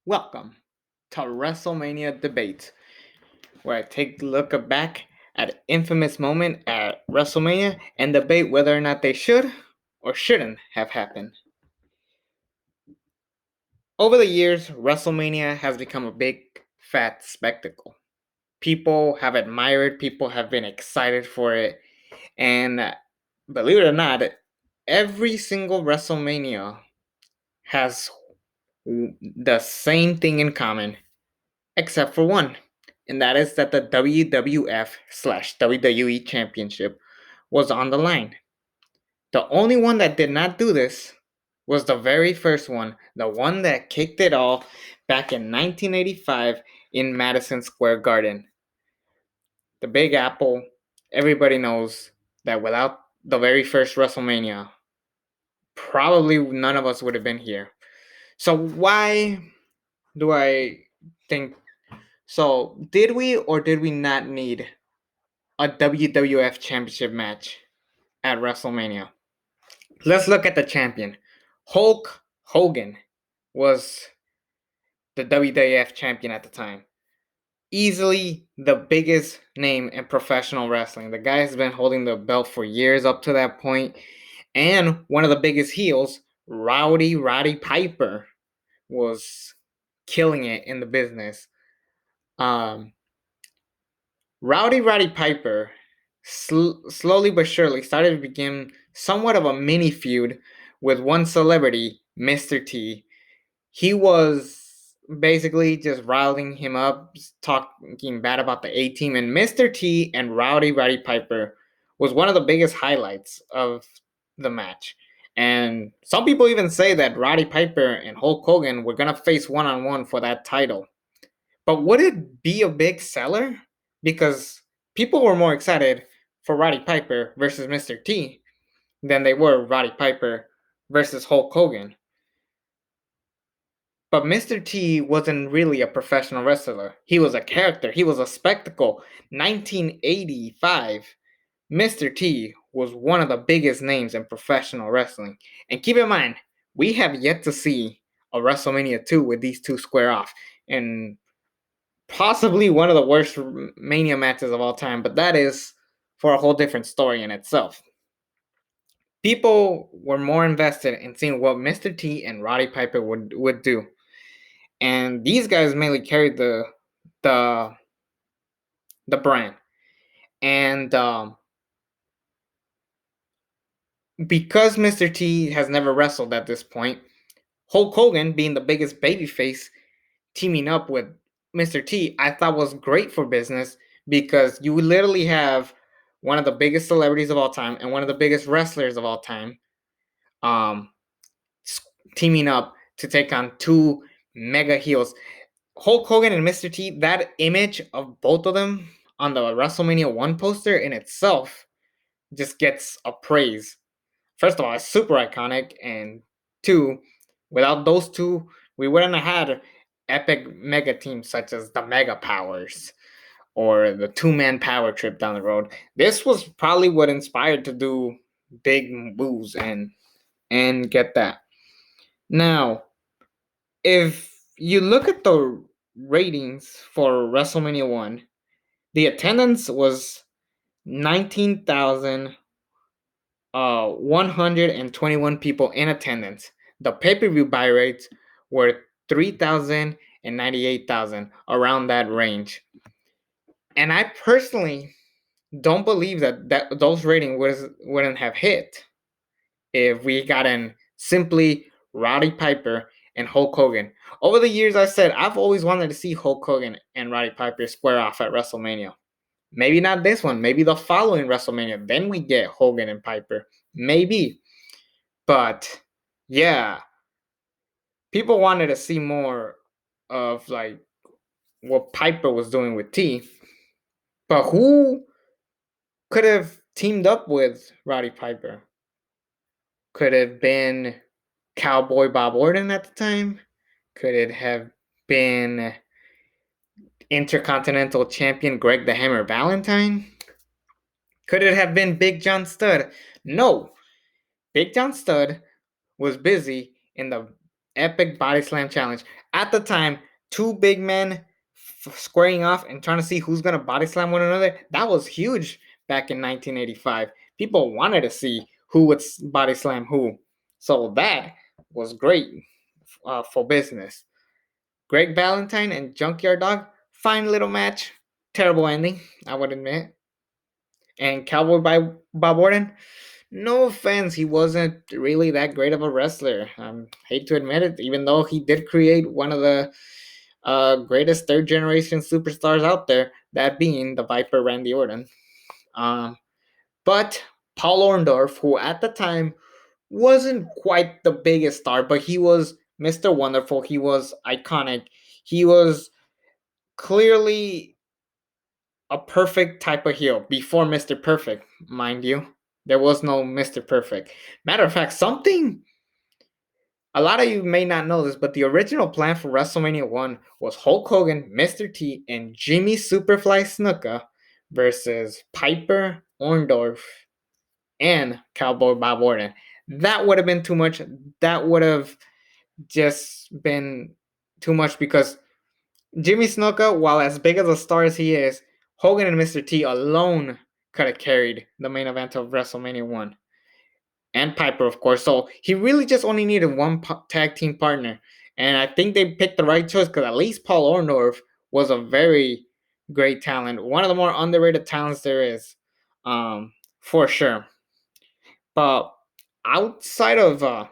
Welcome to WrestleMania Debates, where I take a look back at an infamous moment at WrestleMania and debate whether or not they should or shouldn't have happened. Over the years, WrestleMania has become a big, fat spectacle. People have admired, people have been excited for it, and believe it or not, every single WrestleMania has the same thing in common, except for one, and that is that the WWF/WWE Championship was on the line. The only one that did not do this was the very first one, the one that kicked it all back in 1985 in Madison Square Garden. The Big Apple, everybody knows that without the very first WrestleMania, probably none of us would have been here. So, why do I think so? Did we or did we not need a WWF Championship match at WrestleMania? Let's look at the champion. Hulk Hogan was the WWF champion at the time. Easily the biggest name in professional wrestling. The guy has been holding the belt for years up to that point. And one of the biggest heels, Roddy Piper, was killing it in the business. Um, Roddy Piper slowly but surely started to begin somewhat of a mini feud with one celebrity, Mr. T. He was basically just riling him up, talking bad about the A team, and Mr. T and Roddy Piper was one of the biggest highlights of the match. And some people even say that Roddy Piper and Hulk Hogan were gonna face one-on-one for that title. But would it be a big seller? Because people were more excited for Roddy Piper versus Mr. T than they were Roddy Piper versus Hulk Hogan. But Mr. T wasn't really a professional wrestler. He was a character. He was a spectacle. 1985, Mr. T was one of the biggest names in professional wrestling. And keep in mind, we have yet to see a WrestleMania 2 with these two square off. And possibly one of the worst Mania matches of all time, but that is for a whole different story in itself. People were more invested in seeing what Mr. T and Roddy Piper would do. And these guys mainly carried the the brand. And because Mr. T has never wrestled at this point, Hulk Hogan being the biggest babyface, teaming up with Mr. T, I thought was great for business because you literally have one of the biggest celebrities of all time and one of the biggest wrestlers of all time um, teaming up to take on two mega heels. Hulk Hogan and Mr. T, that image of both of them on the WrestleMania 1 poster in itself just gets a praise. First of all, it's super iconic, and two, without those two, we wouldn't have had epic mega teams such as the Mega Powers or the two-man power trip down the road. This was probably what inspired to do big moves and get that. Now, if you look at the ratings for WrestleMania 1, the attendance was 19,121 people in attendance. The pay-per-view buy rates were 3,000 and 98,000, around that range. And I personally don't believe that those ratings wouldn't have hit if we gotten simply Roddy Piper and Hulk Hogan. Over the years, I said I've always wanted to see Hulk Hogan and Roddy Piper square off at WrestleMania. Maybe not this one. Maybe the following WrestleMania. Then we get Hogan and Piper. Maybe. But yeah, people wanted to see more of like what Piper was doing with T. But who could have teamed up with Roddy Piper? Could it have been Cowboy Bob Orton at the time? Could it have been Intercontinental Champion Greg the Hammer Valentine? Could it have been Big John Studd? No. Big John Studd was busy in the epic body slam challenge. At the time, two big men squaring off and trying to see who's gonna body slam one another. That was huge back in 1985. People wanted to see who would body slam who. So that was great for business. Greg Valentine and Junkyard Dog, fine little match. Terrible ending, I would admit. And Cowboy Bob Orton, no offense, he wasn't really that great of a wrestler. Hate to admit it, even though he did create one of the greatest third generation superstars out there, that being the Viper Randy Orton. Um, but Paul Orndorff, who at the time wasn't quite the biggest star, but he was Mr. Wonderful. He was iconic. He was clearly a perfect type of heel before Mr. Perfect, mind you. There was no Mr. Perfect. Matter of fact, something a lot of you may not know this, but the original plan for WrestleMania 1 was Hulk Hogan, Mr. T, and Jimmy Superfly Snuka versus Piper, Orndorff, and Cowboy Bob Orton. That would have been too much. That would have just been too much because Jimmy Snuka, while as big as a star as he is, Hogan and Mr. T alone could have carried the main event of WrestleMania 1. And Piper, of course. So he really just only needed one tag team partner. And I think they picked the right choice because at least Paul Orndorff was a very great talent. One of the more underrated talents there is, for sure. But outside of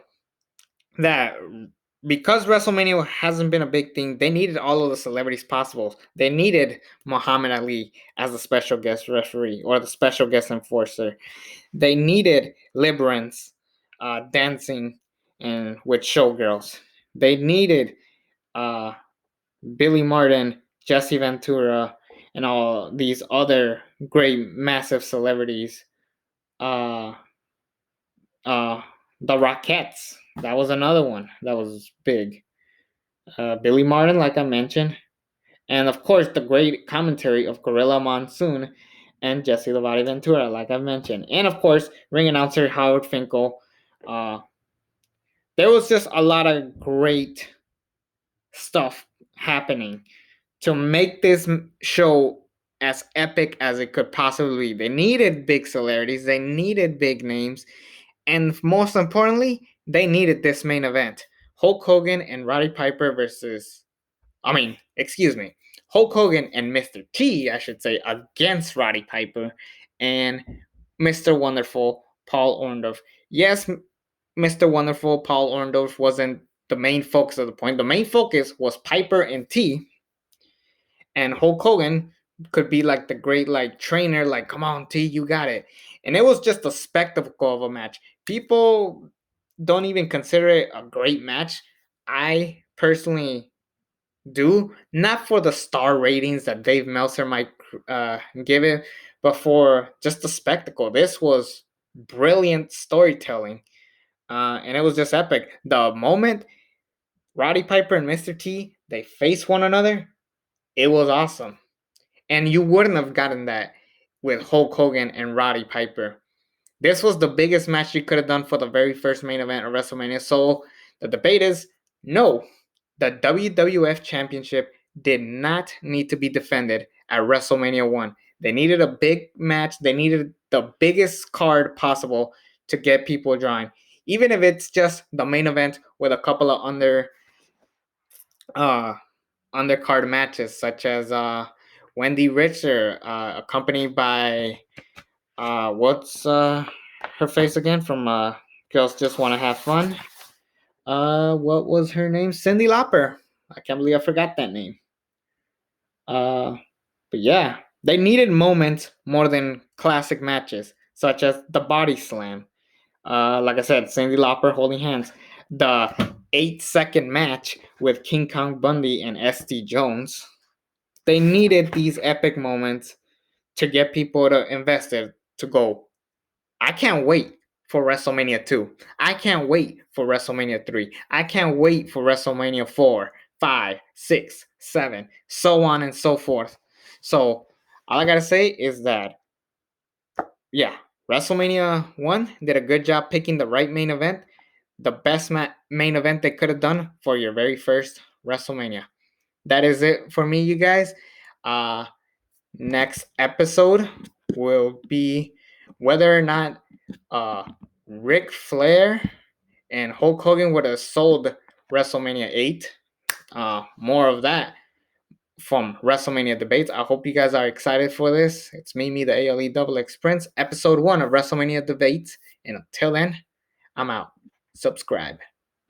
that, because WrestleMania hasn't been a big thing, they needed all of the celebrities possible. They needed Muhammad Ali as a special guest referee or the special guest enforcer. They needed Liberans dancing and with showgirls. They needed uh, Billy Martin, Jesse Ventura, and all these other great, massive celebrities. Uh, uh, the Rockettes. That was another one that was big. Billy Martin, like I mentioned, and of course the great commentary of Gorilla Monsoon and Jesse the Body Ventura, like I mentioned, and of course ring announcer Howard Finkel. Uh, there was just a lot of great stuff happening to make this show as epic as it could possibly be. They needed big celebrities, they needed big names, and most importantly, they needed this main event: Hulk Hogan and Roddy Piper versus excuse me, Hulk Hogan and Mr. T, I should say, against Roddy Piper and Mr. Wonderful Paul Orndorff. Yes, Mr. Wonderful Paul Orndorff wasn't the main focus of the point. The main focus was Piper and T, and Hulk Hogan could be like the great like trainer, like, come on, T, you got it. And it was just a spectacle of a match. People don't even consider it a great match. I personally do, not for the star ratings that Dave Meltzer might give it, but for just the spectacle. This was brilliant storytelling, and it was just epic. The moment Roddy Piper and Mr. T they face one another, it was awesome, and you wouldn't have gotten that with Hulk Hogan and Roddy Piper. This was the biggest match you could have done for the very first main event of WrestleMania. So the debate is no, the WWF Championship did not need to be defended at WrestleMania 1. They needed a big match. They needed the biggest card possible to get people drawing. Even if it's just the main event with a couple of uh, undercard matches, such as Wendy Richter, accompanied by what's her face again from Girls Just Want to Have Fun. What was her name? Cyndi Lauper. I can't believe I forgot that name. But yeah, they needed moments more than classic matches, such as the body slam. Like I said, Cyndi Lauper holding hands. The 8-second match with King Kong Bundy and S.T. Jones. They needed these epic moments to get people to invested to go, I can't wait for WrestleMania 2. I can't wait for WrestleMania 3. I can't wait for WrestleMania 4, 5, 6, 7, so on and so forth. So, all I gotta say is that, yeah, WrestleMania 1 did a good job picking the right main event. the best main event they could have done for your very first WrestleMania. That is it for me, you guys. Next episode will be whether or not Ric Flair and Hulk Hogan would have sold WrestleMania 8. More of that from WrestleMania debates. I hope you guys are excited for this. It's me, the ALE Double X Prince, episode 1 of WrestleMania debates. And until then, I'm out. Subscribe.